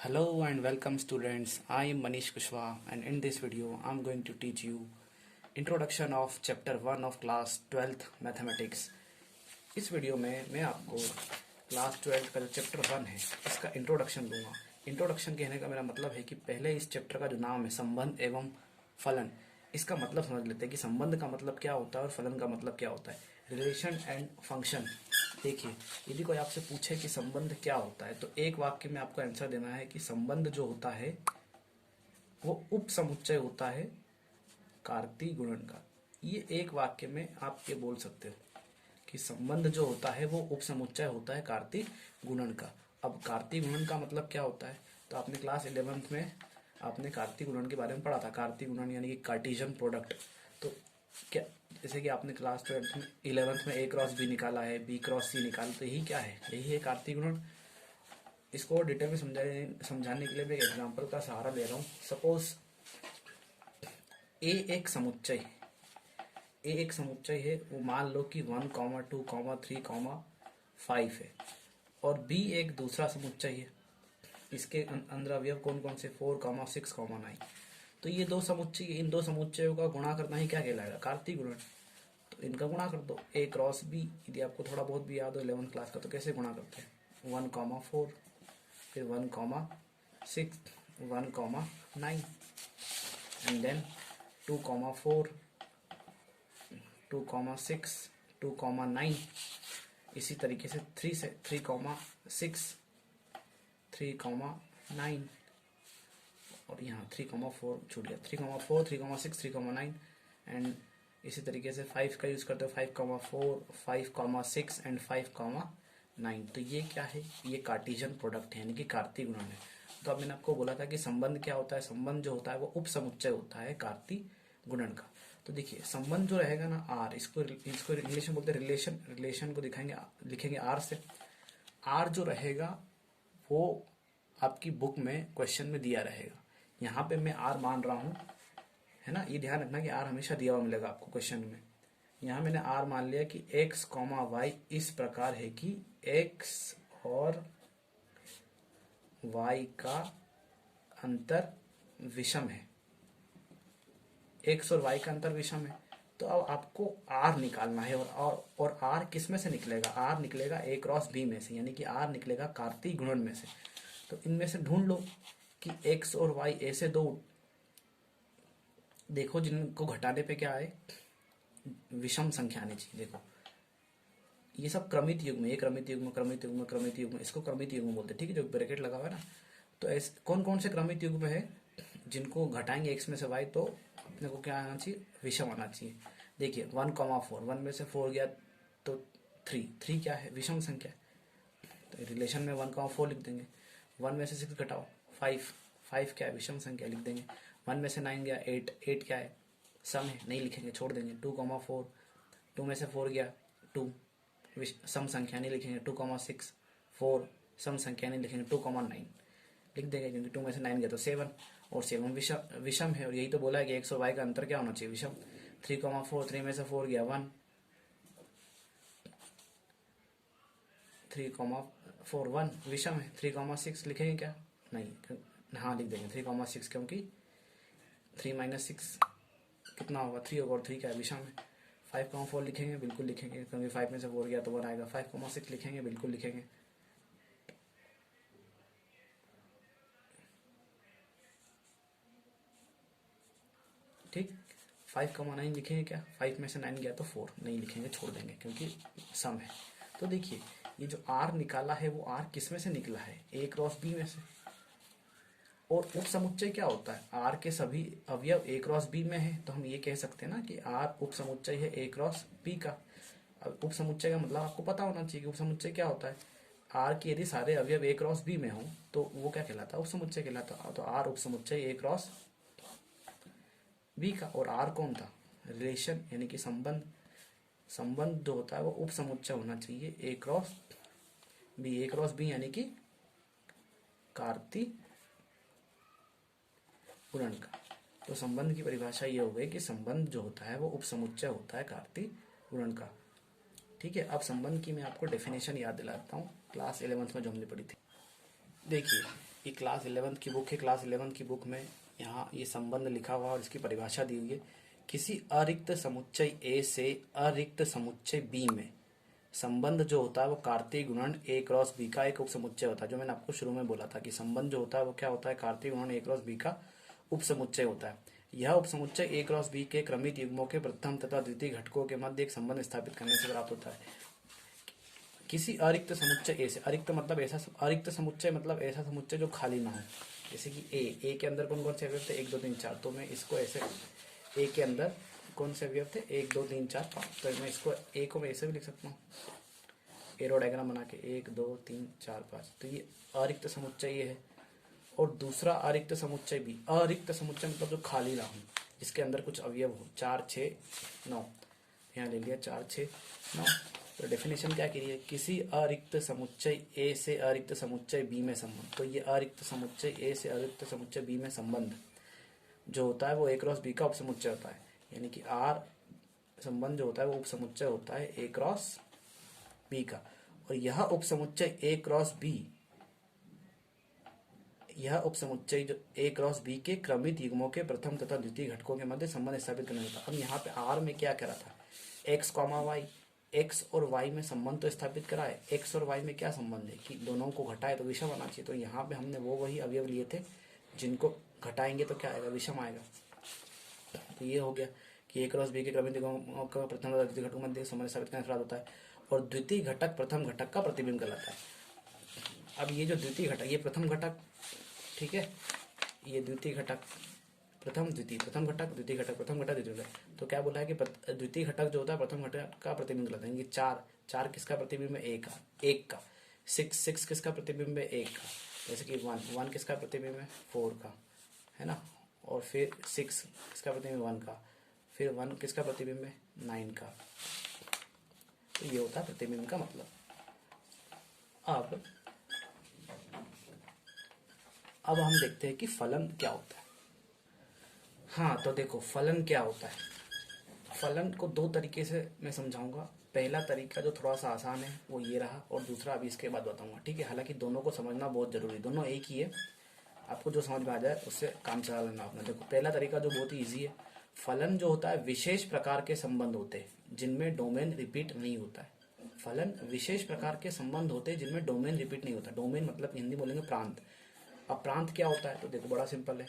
Hello and welcome students. I am Manish Kushwaha and in this video I am going to teach you introduction of chapter 1 of class 12th mathematics. इस video में मैं आपको class 12 का जो chapter 1 है इसका introduction दूंगा। Introduction कहने का मेरा मतलब है कि पहले इस चैप्टर का जो नाम है संबंध एवं फलन, इसका मतलब समझ लेते हैं कि संबंध का मतलब क्या होता है और फलन का मतलब क्या होता है। Relation and function. देखिए, यदि कोई आपसे पूछे कि संबंध क्या होता है तो एक वाक्य में आपको आंसर देना है कि संबंध जो होता है वो उप समुच्चय होता है कार्तीय गुणन का। ये एक वाक्य में आप ये बोल सकते हो कि संबंध जो होता है वो उप समुच्चय होता है कार्तीय गुणन का। अब कार्तीय गुणन का मतलब क्या होता है, तो आपने क्लास 11th में आपने कार्तीय गुणन के बारे में पढ़ा था। कार्तीय गुणन यानी कि कार्टेशियन प्रोडक्ट। तो क्या, जैसे कि आपने क्लास 12th में 11th में A क्रॉस B निकाला है, B क्रॉस C निकाला, तो यही क्या है, यही है कार्तीय गुणन। इसको डिटेल में समझाने के लिए मैं एक एग्जांपल का सहारा ले रहा हूँ। सपोज ए एक समुच्चय है, वो मान लो कि 1, 2, 3, 5 है, और बी एक दूसरा समुच्चय है। इसके अंदर अवयव कौन कौन से, 4, 6, 9। तो ये दो समुच्चय, इन दो समुच्चयों का गुणा करना ही क्या कहलाएगा, कार्तीय गुणन। तो इनका गुणा कर दो, ए क्रॉस बी। यदि आपको थोड़ा बहुत भी याद हो 11th क्लास का तो कैसे गुणा करते हैं, 1, 4, फिर 1, 6, 1, 9 एंड देन 2, 4, 2, 6, 2, 9। इसी तरीके से 3 से 3, 6, 3, 9, और यहाँ 3, 4 छूट गया, 3, 4, 3, 6, 3, 9। एंड इसी तरीके से 5 का यूज करते हो, 5, 4, 5, 6 एंड 5, 9। तो ये क्या है, ये कार्टेशियन प्रोडक्ट है, यानी कि कार्तीय गुणन है। तो अब मैंने आपको बोला था कि संबंध क्या होता है, संबंध जो होता है वो उप समुच्चय होता है कार्तीय गुणन का। तो देखिए, संबंध जो रहेगा ना आर, इसको रिलेशन बोलते हैं। रिलेशन को दिखाएंगे, लिखेंगे आर से। आर जो रहेगा वो आपकी बुक में क्वेश्चन में दिया रहेगा। यहाँ पे मैं आर मान रहा हूँ, है ना, ये ध्यान रखना कि आर हमेशा दिया हुआ मिलेगा आपको क्वेश्चन में। यहाँ मैंने आर मान लिया कि x, y इस प्रकार है कि x और y का अंतर विषम है। x और y का अंतर विषम है, तो अब आपको r निकालना है। और r किस में से निकलेगा, r निकलेगा a क्रॉस b में से, यानी कि r निकलेगा कार्तीय गुणन में से। तो इनमें से ढूंढ लो कि x और y ऐसे दो, देखो जिनको घटाने पे क्या आए, विषम संख्या आनी चाहिए। देखो ये सब क्रमित युग्म, ये क्रमित युग्म, इसको क्रमित युग्म बोलते हैं, ठीक है, जो ब्रैकेट लगा हुआ है ना। तो ऐसे कौन कौन से क्रमित युग्म है, जिनको घटाएंगे x में से y तो अपने को क्या आना चाहिए, विषम आना चाहिए। देखिए 1, 4, 1 में से 4 गया तो 3 क्या है, विषम संख्या है। तो रिलेशन में 1, 4 लिख देंगे। 1 में से 6 घटाओ, 5 क्या है, विषम संख्या, लिख देंगे। 1 में से 9 गया 8 क्या है, सम है, नहीं लिखेंगे, छोड़ देंगे। 2, 4, 2 में से 4 गया 2, सम संख्या नहीं लिखेंगे। 2, 6, 4 सम संख्या नहीं लिखेंगे। 2, 9 लिख देंगे, क्योंकि 2 में से 9 गया तो 7, और 7 विषम है। और यही तो बोला है कि x और y का अंतर क्या होना चाहिए, विषम। 3, 4, 3 में से 4 गया 1, 3, 4, 1 विषम है। 3, 6 लिखेंगे क्या, नहीं, हाँ लिख देंगे 3, 6, क्योंकि 3 - 6 कितना होगा, 3 होगा, और 3 क्या है, विषम है। 5, 4 लिखेंगे, बिल्कुल लिखेंगे, क्योंकि 5 में से 4 गया तो 1 आएगा। 5, 6 लिखेंगे, बिल्कुल लिखेंगे। ठीक, 5, 9 लिखेंगे क्या, 5 में से 9 गया तो 4, नहीं लिखेंगे, छोड़ देंगे, क्योंकि सम है। तो देखिए, ये जो r निकाला है वो r किस में से निकला है, a क्रॉस b में से। और उप समुच्चय क्या होता है, r के सभी अवयव a क्रॉस b में है, तो हम ये कह सकते हैं ना कि r उप समुच्चय है a क्रॉस b का। अब उप समुच्चय का मतलब आपको पता होना चाहिए कि उप समुच्चय क्या होता है। r के यदि सारे अवयव a क्रॉस b में हो तो वो क्या कहलाता है, उप समुच्चय कहलाता। तो r उप समुच्चय a क्रॉस b का। और r कौन था, रिलेशन, यानी कि संबंध जो होता है वो उप समुच्चय होना चाहिए a क्रॉस b यानी कि कार्तीय गुणन का। तो संबंध की परिभाषा ये हो गई कि संबंध जो होता है वो उप समुच्चय होता है कार्तीय गुणन का। ठीक है, अब संबंध की मैं आपको डेफिनेशन याद दिलाता हूँ, क्लास 11th में जो हमने पढ़ी थी। देखिए, ये क्लास 11th की बुक है। क्लास 11th की बुक में यहाँ ये संबंध लिखा हुआ और इसकी परिभाषा दी हुई है। किसी अरिक्त समुच्चय ए से अरिक्त समुच्चय बी में संबंध जो होता है वो कार्तीय गुणन ए क्रॉस बी का एक उपसमुच्चय होता है। जो मैंने आपको शुरू में बोला था कि संबंध जो होता है वो क्या होता है, कार्तीय गुणन ए क्रॉस बी का उपसमुच्चय होता है। यह उपसमुच्चय ए क्रॉस बी के क्रमित युग्मों के प्रथम तथा द्वितीय घटकों के मध्य एक संबंध स्थापित करने से प्राप्त होता है। किसी अरिक्त समुच्चय ए से, अरिक्त मतलब ऐसा, अरिक्त समुच्चय मतलब ऐसा समुच्चय जो खाली ना हो। जैसे कि ए के अंदर कौन कौन से अवयव थे, 1 2 3 4, तो मैं इसको ऐसे, ए के अंदर कौन से अवयव थे, 1 2 3 4 5, तो मैं इसको ए को मैं ऐसे भी लिख सकता हूँ, एरो डायग्राम बना के 1 2 3 4 5, तो ये अरिक्त समुच्चय ये है। और दूसरा अरिक्त समुच्चय भी, अरिक्त समुच्चय मतलब जो खाली ना हो, जिसके अंदर कुछ अवयव हो, 4 6 9, यहाँ ले लिया 4 6 9। तो डेफिनेशन क्या की है, किसी अरिक्त समुच्चय ए से अरिक्त समुच्चय बी में संबंध। तो ये अरिक्त समुच्चय ए से अरिक्त समुच्चय बी में संबंध जो होता है वो ए क्रॉस बी का उपसमुच्चय होता है। यानी कि आर संबंध जो होता है वो उपसमुच्चय होता है ए क्रॉस बी का। और यह उपसमुच्चय ए क्रॉस बी, यह उपसमुच्चय जो ए क्रॉस बी के क्रमित युग्मों के प्रथम तथा द्वितीय घटकों के मध्य संबंध स्थापित करने होता है। अब यहाँ पे आर में क्या करा था, एक्स कॉमा वाई, एक्स और वाई में संबंध तो स्थापित करा है। एक्स और वाई में क्या संबंध है कि दोनों को घटाए तो विषम आना चाहिए। तो यहाँ पे हमने वो वही अवयव लिए थे जिनको घटाएंगे तो क्या आएगा, विषम आएगा। तो ये हो गया कि ए क्रॉस बी के क्रमित युग्मों का प्रथम तथा द्वितीय घटकों के मध्य संबंध स्थापित करने होता है। और द्वितीय घटक प्रथम घटक का प्रतिबिंब कहलाता है। अब ये जो द्वितीय घटक, ये प्रथम घटक, ठीक है, ये द्वितीय घटक, प्रथम द्वितीय, प्रथम घटक द्वितीय घटक, प्रथम घटक द्वितीय घटक। तो क्या बोला है कि द्वितीय घटक जो होता है प्रथम घटक का प्रतिबिंब कहलाता है। ये 4 किसका प्रतिबिंब है, एक का। 6 किसका प्रतिबिंब है, 1 का। जैसे कि 1 किसका प्रतिबिंब है, 4 का, है ना। और फिर 6 किसका प्रतिबिंब, 1 का। फिर 1 किसका प्रतिबिंब है, 9 का। तो ये होता है प्रतिबिंब का मतलब। अब हम देखते हैं कि फलन क्या होता है। हाँ, तो देखो फलन क्या होता है। फलन को 2 तरीके से मैं समझाऊंगा। पहला तरीका जो थोड़ा सा आसान है वो ये रहा, और दूसरा अभी इसके बाद बताऊंगा, ठीक है। हालांकि दोनों को समझना बहुत जरूरी, दोनों एक ही है, आपको जो समझ में आ जाए उससे काम चला लेना अपना। देखो पहला तरीका जो बहुत ही ईजी है, फलन जो होता है विशेष प्रकार के संबंध होते हैं जिनमें डोमेन रिपीट नहीं होता है। फलन विशेष प्रकार के संबंध होते हैं जिनमें डोमेन रिपीट नहीं होता। डोमेन मतलब हिंदी बोलेंगे प्रांत। अब प्रांत क्या होता है, तो देखो बड़ा सिंपल है।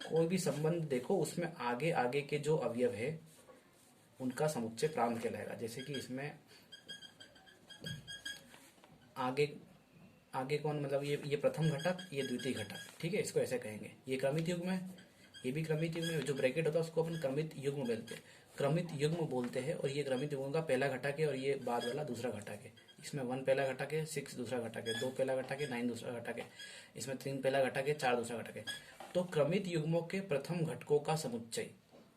कोई भी संबंध देखो उसमें आगे आगे के जो अवयव है उनका समुच्चय प्रांत कहलाएगा। जैसे कि इसमें आगे कौन, मतलब ये प्रथम घटक, ये द्वितीय घटक, ठीक है, इसको ऐसे कहेंगे। ये क्रमित युग्म है, ये भी क्रमित युग्म है। जो ब्रैकेट होता है उसको अपन क्रमित युग्म बोलते हैं, क्रमित युग्म बोलते हैं। और ये क्रमित युग्म का पहला घटक है और ये बाद वाला दूसरा घटक है। इसमें 1 पहला घटक है, 6 दूसरा घटक है, 2 पहला घटक है, 9 दूसरा घटक है। इसमें 3 पहला घटक है, 4 दूसरा घटक है। तो क्रमित युग्मों के प्रथम घटकों का समुच्चय,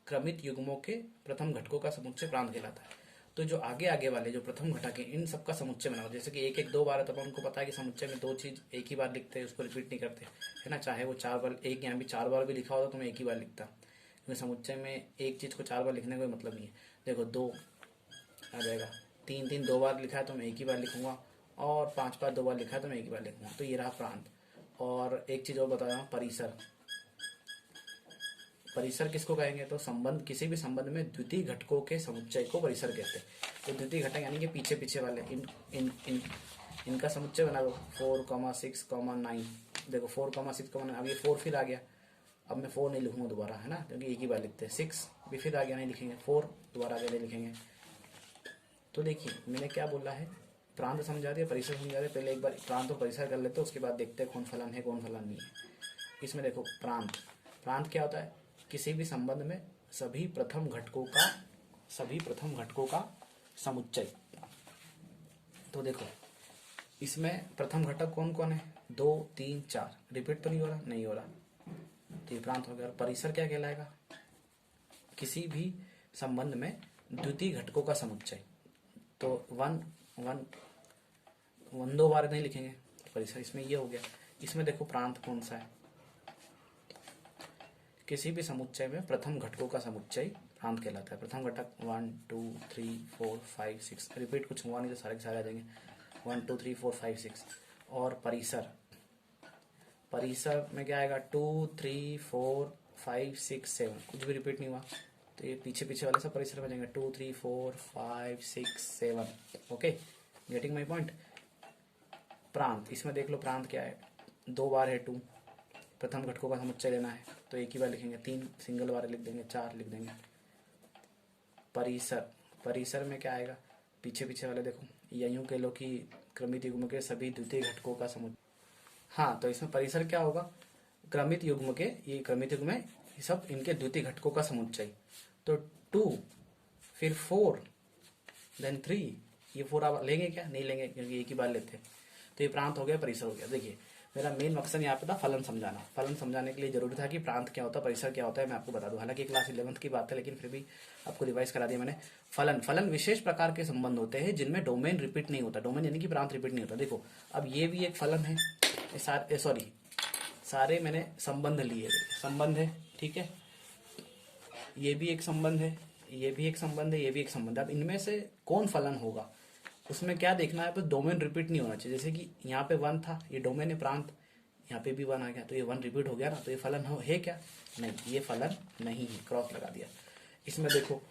क्रमित युग्मों के प्रथम घटकों का समुच्चय प्रांत कहलाता है। तो जो आगे आगे वाले जो प्रथम घटक है इन सबका समुच्चय बनाओ। जैसे कि 1 1 2 बार है, तब हमको पता है कि समुच्चय में 2 चीज एक ही बार लिखते हैं, उसको रिपीट नहीं करते, है ना। चाहे वो 4 बार, एक यहाँ भी 4 बार भी लिखा होता तो मैं एक ही बार लिखता, क्योंकि समुच्चय में एक चीज को 4 बार लिखने का कोई मतलब नहीं है। देखो 2 आ जाएगा, 3 3 2 बार लिखा है तो मैं एक ही बार लिखूंगा, और 5 बार 2 बार लिखा है तो मैं एक ही बार लिखूंगा। तो ये रहा प्रांत। और एक चीज और बता रहा हूँ, परिसर। परिसर किसको कहेंगे, तो संबंध, किसी भी संबंध में द्वितीय घटकों के समुच्चय को परिसर कहते हैं। तो द्वितीय घटक यानी कि पीछे पीछे वाले इनका समुच्चय बना लो। 4 6 9, देखो 4 6 9, अब ये 4 फिर आ गया। अब मैं 4 नहीं लिखूंगा दोबारा, है ना, क्योंकि एक ही बार लिखते हैं। 6 भी फिर आ गया, नहीं लिखेंगे। 4 दोबारा आगे नहीं लिखेंगे। तो देखिए मैंने क्या बोला है, प्रांत समझा दिया, परिसर समझा दिया। पहले एक बार प्रांत और परिसर कर लेते हैं, उसके बाद देखते हैं कौन फलन है कौन फलन नहीं है। इसमें देखो प्रांत क्या होता है, किसी भी संबंध में सभी प्रथम घटकों का समुच्चय। तो देखो इसमें प्रथम घटक कौन कौन है, 2 3 4, रिपीट तो नहीं हो रहा, नहीं हो रहा, तो ये प्रांत हो गया। और परिसर क्या कहलाएगा, किसी भी संबंध में द्वितीय घटकों का समुच्चय। तो 1 2 बार नहीं लिखेंगे, तो परिसर इसमें ये हो गया। इसमें देखो प्रांत कौन सा है, किसी भी समुच्चय में प्रथम घटकों का समुच्चय प्रांत कहलाता है। प्रथम घटक 1 2 3 4 5 6, रिपीट कुछ हुआ नहीं तो सारे के सारे आ जाएंगे, 1 2 3 4 5 6। और परिसर परिसर में क्या आएगा 2 3 4 5 6 7, कुछ भी रिपीट नहीं हुआ तो ये पीछे पीछे वाले सब परिसर में जाएंगे 2 3 4 5 6 7। Okay, getting my point. प्रांत, इसमें देख लो प्रांत क्या है, 2 बार है 2, प्रथम घटकों का समुच्चय लेना है तो एक ही बार लिखेंगे, 3 सिंगल बार लिख देंगे, 4 लिख देंगे। परिसर, परिसर में क्या आएगा, पीछे पीछे वाले देखो, या यूं कह लो कि क्रमित युग्म के सभी द्वितीय घटकों का समुच्चय। हाँ, तो इसमें परिसर क्या होगा, क्रमित युग्म के, ये क्रमित युग्म में ये सब इनके द्वितीय घटकों का समुच्चय। तो 2 फिर 4 देन 3, ये 4 आप लेंगे क्या, नहीं लेंगे क्योंकि एक ही बार लेते हैं। तो ये प्रांत हो गया, परिसर हो गया। देखिए मेरा मेन मकसद यहाँ पे था फलन समझाना। फलन समझाने के लिए जरूरी था कि प्रांत क्या होता है, परिसर क्या होता है मैं आपको बता दूं। हालांकि क्लास 11th की बात है लेकिन फिर भी आपको रिवाइज करा दिया मैंने। फलन, फलन विशेष प्रकार के संबंध होते हैं जिनमें डोमेन रिपीट नहीं होता, डोमेन यानी कि प्रांत रिपीट नहीं होता। देखो अब ये भी एक फलन है, सॉरी सारे मैंने संबंध लिए, संबंध है, ठीक है, ये भी एक संबंध है, ये भी एक संबंध है, ये भी एक संबंध है। अब इनमें से कौन फलन होगा, उसमें क्या देखना है, बस डोमेन रिपीट नहीं होना चाहिए। जैसे कि यहाँ पे 1 था, ये डोमेन है प्रांत, यहाँ पे भी 1 आ गया तो ये 1 रिपीट हो गया ना, तो ये फलन है क्या, नहीं, ये फलन नहीं है, क्रॉस लगा दिया। इसमें देखो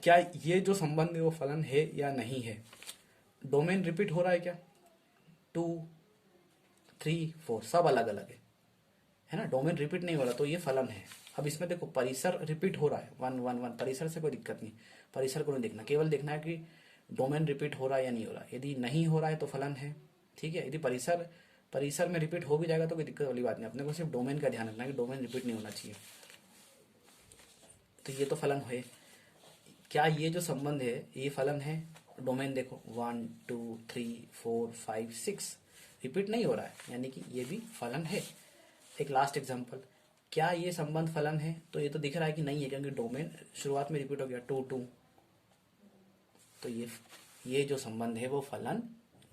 क्या ये जो संबंध है वो फलन है या नहीं है, डोमेन रिपीट हो रहा है क्या, 2 3 4 सब अलग अलग है ना, डोमेन रिपीट नहीं हो रहा तो ये फलन है। अब इसमें देखो परिसर रिपीट हो रहा है 1 1 1, परिसर से कोई दिक्कत नहीं, परिसर को नहीं देखना, केवल देखना है कि डोमेन रिपीट हो रहा है या नहीं हो रहा। यदि नहीं हो रहा है तो फलन है, ठीक है। यदि परिसर में रिपीट हो भी जाएगा तो कोई दिक्कत वाली बात नहीं, अपने को सिर्फ डोमेन का ध्यान रखना है कि डोमेन रिपीट नहीं होना चाहिए, तो ये तो फलन है। क्या ये जो संबंध है ये फलन है, डोमेन देखो 1 2 3 4 5 6 रिपीट नहीं हो रहा है, यानी कि ये भी फलन है। एक लास्ट एग्जांपल, क्या ये संबंध फलन है, तो ये तो दिख रहा है कि नहीं है क्योंकि डोमेन शुरुआत में रिपीट हो गया 2 2, तो ये जो संबंध है वो फलन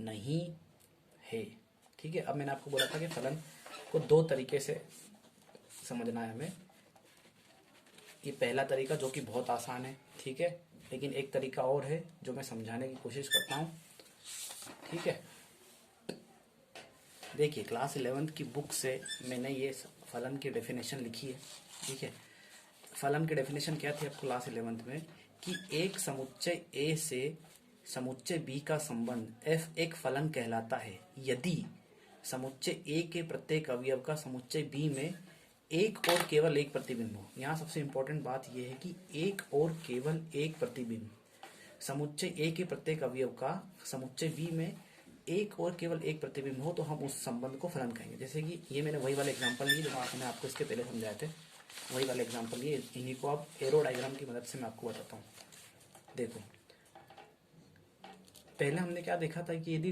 नहीं है, ठीक है। अब मैंने आपको बोला था कि फलन को 2 तरीके से समझना है हमें। ये पहला तरीका जो कि बहुत आसान है, ठीक है, लेकिन एक तरीका और है जो मैं समझाने की कोशिश करता हूँ, ठीक है। देखिए क्लास 11th की बुक से मैंने ये फलन की डेफिनेशन लिखी है, ठीक है। फलन की डेफिनेशन क्या थी आपको क्लास 11th में, कि एक समुच्चय ए से समुच्चय बी का संबंध f एक फलन कहलाता है यदि समुच्चय ए के प्रत्येक अवयव का समुच्चय बी में एक और केवल एक प्रतिबिंब हो। यहाँ सबसे इंपॉर्टेंट बात यह है कि एक और केवल एक प्रतिबिंब, समुच्चय ए के प्रत्येक अवयव का समुच्चय बी में एक और केवल एक प्रतिबिंब हो तो हम उस संबंध को फलन कहेंगे। जैसे कि ये मैंने वही वाले एग्जांपल लिए जो मैंने आपको इसके पहले समझाए थे, वही वाले एग्जांपल लिए, इन्हीं को आप एरो डायग्राम की मदद से मैं आपको बताता हूँ। देखो पहले हमने क्या देखा था कि यदि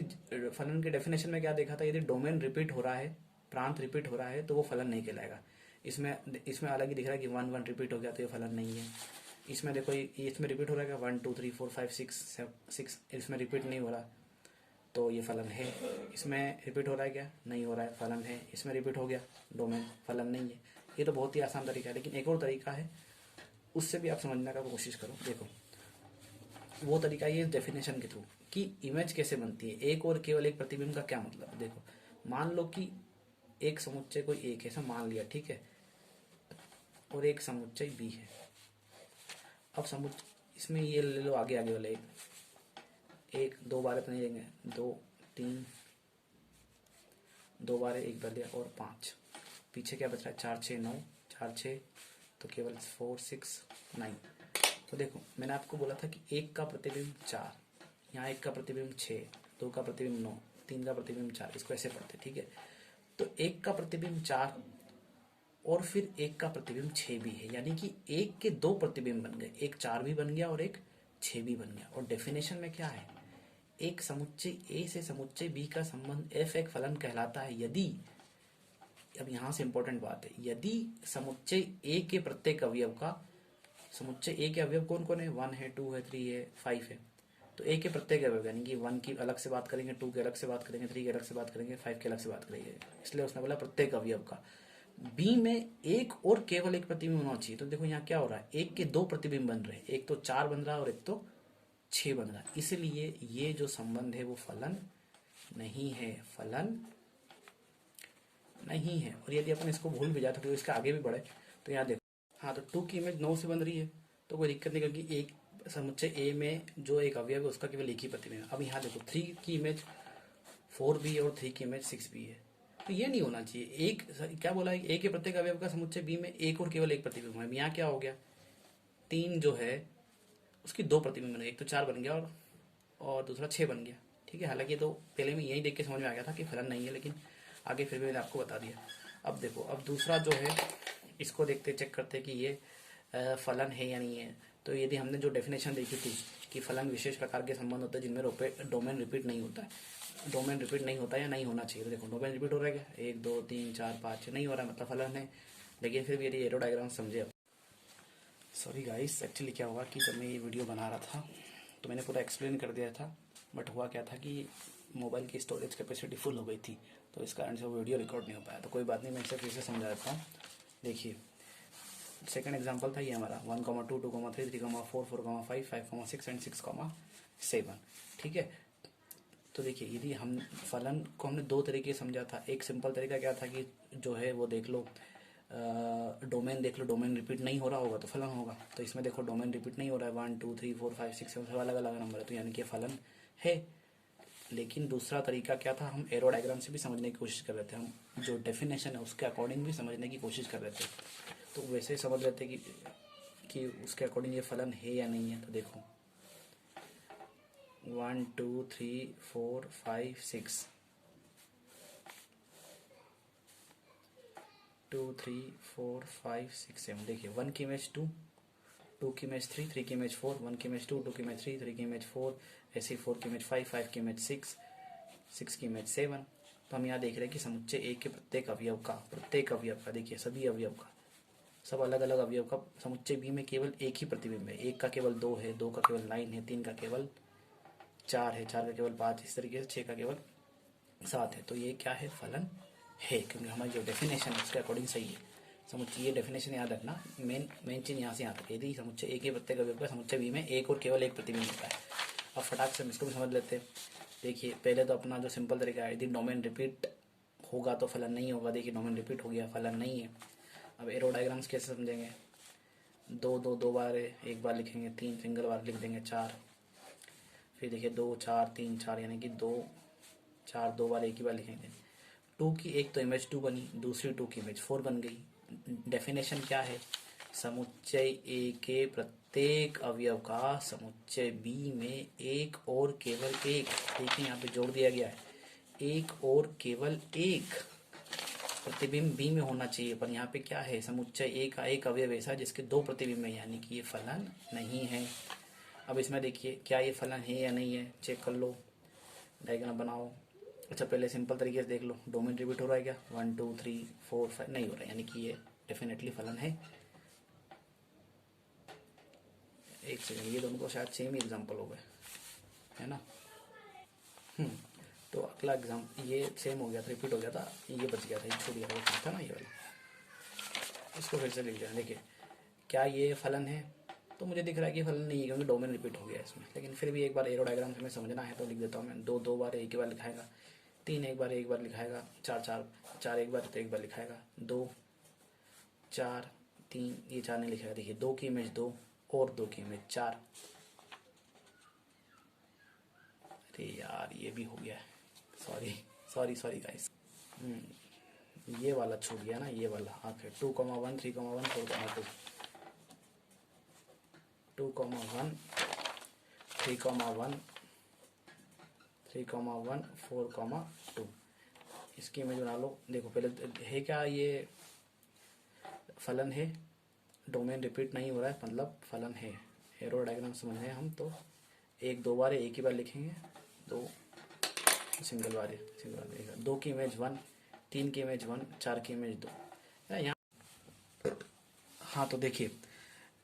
फलन के डेफिनेशन में क्या देखा था, यदि डोमेन रिपीट हो रहा है, प्रांत रिपीट हो रहा है तो वो फलन नहीं कहलाएगा। इसमें अलग ही दिख रहा है कि 1 1 रिपीट हो गया तो ये फलन नहीं है। इसमें देखो इसमें रिपीट हो रहा है 1 2 3 4 5 6, इसमें रिपीट नहीं हो रहा तो ये फलन है। इसमें रिपीट हो रहा है क्या, नहीं हो रहा है, फलन है। इसमें रिपीट हो गया डोमेन, फलन नहीं है। ये तो बहुत ही आसान तरीका है, लेकिन एक और तरीका है, उससे भी आप समझने का कोशिश करो। देखो वो तरीका ये डेफिनेशन के थ्रू कि इमेज कैसे बनती है, एक और केवल एक प्रतिबिंब का क्या मतलब। देखो मान लो कि एक समुच्चय कोई एक ऐसा मान लिया, ठीक है, और एक समुच्चय बी है। अब समुच्चय इसमें ये ले लो आगे आगे वाले एक 2 बार तो नहीं लेंगे, 2 3 2 बार एक बार लिया और 5, पीछे क्या बच रहा है 4 6 9, 4 6 तो केवल 4 6 9। तो देखो मैंने आपको बोला था कि एक का प्रतिबिंब 4, यहाँ एक का प्रतिबिंब 6, 2 का प्रतिबिंब 9, 3 का प्रतिबिंब 4, इसको ऐसे पढ़ते, ठीक है। तो एक का प्रतिबिंब 4 और फिर एक का प्रतिबिंब 6 भी है, यानी कि एक के 2 प्रतिबिंब बन गए, एक 4 भी बन गया और एक 6 भी बन गया। और डेफिनेशन में क्या है, एक समुच्चय ए से समुच्चय बी का संबंध f एक फलन कहलाता है यदि, अब यहां से इंपॉर्टेंट बात है, यदि समुच्चय ए के प्रत्येक अवयव का, समुच्चय ए के अवयव कौन कौन है, 1 है 2 है 3 है 5 है, तो ए के प्रत्येक अवयव यानी कि 1 की अलग से बात करेंगे, 2 के अलग से बात करेंगे, 3 के अलग से बात करेंगे, 5 के अलग से बात करेंगे, इसलिए उसने बोला प्रत्येक अवयव का। बी में एक और केवल एक प्रतिबिंब होना चाहिए। तो देखो यहाँ क्या हो रहा है, एक के 2 प्रतिबिंब बन रहे हैं, एक तो 4 बन रहा है और एक तो 6 बन रहा है, इसलिए ये जो संबंध है वो फलन नहीं है, फलन नहीं है। और यदि अपन इसको भूल भी जाते तो इसके आगे भी बढ़े तो यहाँ देखो, हाँ तो 2 की इमेज 9 से बन रही है तो कोई दिक्कत नहीं, क्योंकि एक समुच्चय ए में जो एक अवयव है उसका केवल एक ही प्रतिबिंब है। अब यहाँ देखो 3 की इमेज 4 भी है और 3 की इमेज 6 भी है, तो ये नहीं होना चाहिए। एक क्या बोला है, ए के प्रत्येक अवयव का समुच्चय बी में एक और केवल एक प्रतिबिंब है। यहाँ क्या हो गया, 3 जो है उसकी 2 प्रतिबिंब बन गए, एक तो 4 बन गया और दूसरा 6 बन गया। ठीक है, हालांकि तो पहले में यही देख के समझ में आ गया था कि फलन नहीं है, लेकिन आगे फिर भी मैंने आपको बता दिया। अब देखो, अब दूसरा जो है इसको देखते चेक करते कि ये फलन है या नहीं है। तो यदि हमने जो डेफिनेशन देखी थी कि फलन विशेष प्रकार के संबंध होते हैं जिनमें डोमेन रिपीट नहीं होता है, डोमेन रिपीट नहीं होता है या नहीं होना चाहिए। तो देखो डोमेन रिपीट हो रहा है क्या, 1 2 3 4 5 नहीं हो रहा है, मतलब फलन है। लेकिन फिर भी यदि एरो डायग्राम समझे, सॉरी गाइस, एक्चुअली क्या हुआ कि जब मैं ये वीडियो बना रहा था तो मैंने पूरा एक्सप्लेन कर दिया था, बट हुआ क्या था कि मोबाइल की स्टोरेज कैपेसिटी फुल हो गई थी, तो इस कारण से वो वीडियो रिकॉर्ड नहीं हो पाया। तो कोई बात नहीं, मैं इसे फिर से समझा देता हूँ। देखिए, सेकंड एग्जांपल था ये हमारा 1, 2, 2, 3, 3, 4, 4, 5, 5, 6 एंड 6, 7। ठीक है, तो देखिए यदि हम फलन को हमने दो तरीके समझा था। एक सिंपल तरीका क्या था कि जो है वो देख लो, डोमेन देख लो, डोमेन रिपीट नहीं हो रहा होगा तो फलन होगा। तो इसमें देखो डोमेन रिपीट नहीं हो रहा है, 1 2 3 4 5 6 7 सब अलग अलग नंबर है, तो यानी कि फलन है। लेकिन दूसरा तरीका क्या था, हम एरो डायग्राम से भी समझने की कोशिश कर रहे थे, हम जो डेफिनेशन है उसके अकॉर्डिंग भी समझने की कोशिश कर रहे थे। तो वैसे ही समझ रहे थे कि उसके अकॉर्डिंग ये फलन है या नहीं है। तो देखो 1 2 3 4 5 6, 2 3 4 5 6 7। देखिए 1 की इमेज 2, 2 की इमेज 3, 3 की इमेज 4, 1 की इमेज 2, 2 की इमेज 3, 3 की इमेज 4, ऐसे 4 की इमेज 5, 5 की इमेज 6, 6 की इमेज 7। तो हम यहाँ देख रहे हैं कि समुच्चय ए के प्रत्येक अवयव का देखिए सभी अवयव का, सब अलग अलग अवयव का समुच्चय बी में केवल एक ही प्रतिबिंब है। एक का केवल 2 है, 2 का केवल 9 है, 3 का केवल 4 है, 4 का केवल 5, इस तरीके से 6 का केवल 7 है। तो ये क्या है, फलन है, क्योंकि हमारी जो डेफिनेशन है उसके अकॉर्डिंग सही है। समुच्चय, ये डेफिनेशन याद रखना, मेन चीज यहाँ से यहाँ तक। यदि समुच्चय ए के प्रत्येक अवयव का समुच्चय बी में एक और केवल एक प्रतिबिंब होता है। अब फटाक से हम इसको भी समझ लेते हैं। देखिए पहले तो अपना जो सिंपल तरीका है, यदि डोमेन रिपीट होगा तो फलन नहीं होगा। देखिए डोमेन रिपीट हो गया, फलन नहीं है। अब एरो डायग्राम्स कैसे समझेंगे, 2 2 2 बार है, एक बार लिखेंगे, 3 सिंगल बार लिख देंगे, 4, फिर देखिए 2 4 3 4, यानी कि 2 4 2 बार एक ही बार लिखेंगे। 2 की एक तो इमेज 2 बनी, दूसरी 2 की इमेज 4 बन गई। डेफिनेशन क्या है, समुच्चय ए के प्रत्येक अवयव का समुच्चय बी में एक और केवल एक, देखिए यहाँ पे जोड़ दिया गया है, एक और केवल एक प्रतिबिंब बी में होना चाहिए। पर यहाँ पे क्या है, समुच्चय ए का एक अवयव ऐसा जिसके 2 प्रतिबिंब है, यानी कि ये फलन नहीं है। अब इसमें देखिए क्या ये फलन है या नहीं है, चेक कर लो, डायग्राम बनाओ। अच्छा पहले सिंपल तरीके से देख लो, डोमेन रिपीट हो रहा है क्या, 1 2 3 4 5 नहीं हो रहा है, यानी कि ये डेफिनेटली फलन है। एक सेकंड, ये दोनों तो शायद सेम ही एग्जाम्पल हो गए, है ना। तो अगला एग्जाम्पल ये सेम हो गया था, रिपीट हो गया था, ये बच गया था, ये छूट गया था, ये था ना ये वाला। इसको फिर से लिख देना। देखिए क्या ये फलन है, तो मुझे दिख रहा है कि फलन नहीं है, क्योंकि डोमेन रिपीट हो गया इसमें। लेकिन फिर भी एक बार एरो डायग्राम हमें समझना है तो लिख देता हूँ मैं। 2 2 बार एक ही बार लिखाएगा, 3 एक बार लिखाएगा, 4 4 एक बार तो एक बार लिखाएगा, 2 4 3 ये 4 नहीं लिखाएगा। देखिए 2 की इमेज 2 और 2 की इमेज 4। अरे यार ये भी हो गया है, सॉरी गाइस, ये वाला छूट गया ना, ये वाला आखिर 2 1 3 1 4 2, 2 1 3 1 3 1 4 2, इसकी इमेज बना लो। देखो पहले है क्या, ये फलन है, डोमेन रिपीट नहीं हो रहा है, मतलब फलन है। एरो डायग्राम समझ रहे हैं हम, तो 1 2 बार है, एक ही बार लिखेंगे, 2 सिंगल बार है, 2 की इमेज 1, 3 की इमेज 1, 4 की इमेज 2 यहाँ। हाँ तो देखिए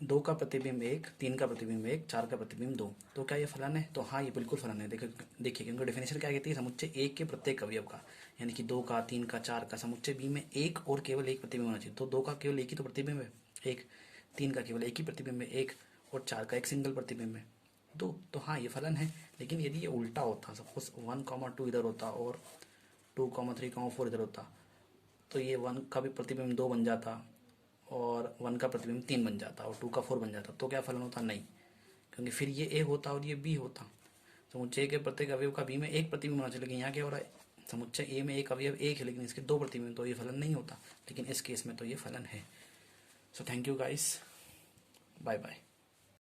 2 का प्रतिबिंब 1, 3 का प्रतिबिंब 1, 4 का प्रतिबिंब 2, तो क्या ये फलन है, तो हाँ ये बिल्कुल फलन है। देखिए क्योंकि डेफिनेशन क्या कहती है, समुच्चय एक के प्रत्येक अवयव का, यानी कि 2 का 3 का 4 का समुच्चय बी में एक और केवल एक प्रतिबिंब होना चाहिए। तो 2 का केवल एक ही तो प्रतिबिंब है, एक, 3 का केवल एक ही प्रतिबिंब है, एक, और 4 का एक सिंगल प्रतिबिंब है, 2। तो हाँ ये फलन है। लेकिन यदि ये उल्टा होता, सपोज 1 2 इधर होता और 2 3 4 इधर होता, तो ये 1 का भी प्रतिबिंब 2 बन जाता और 1 का प्रतिबिंब 3 बन जाता और 2 का 4 बन जाता। तो क्या फलन होता? नहीं, क्योंकि फिर ये ए होता और ये बी होता। समुच्चय A के प्रत्येक अवयव का बी में एक प्रतिबिंब होना चाहिए, लेकिन यहाँ क्या हो रहा है, समुच्चय ए में एक अवयव एक है लेकिन इसके 2 प्रतिबिंब, तो ये फलन नहीं होता। लेकिन इस केस में तो ये फलन है। So thank you guys, bye bye.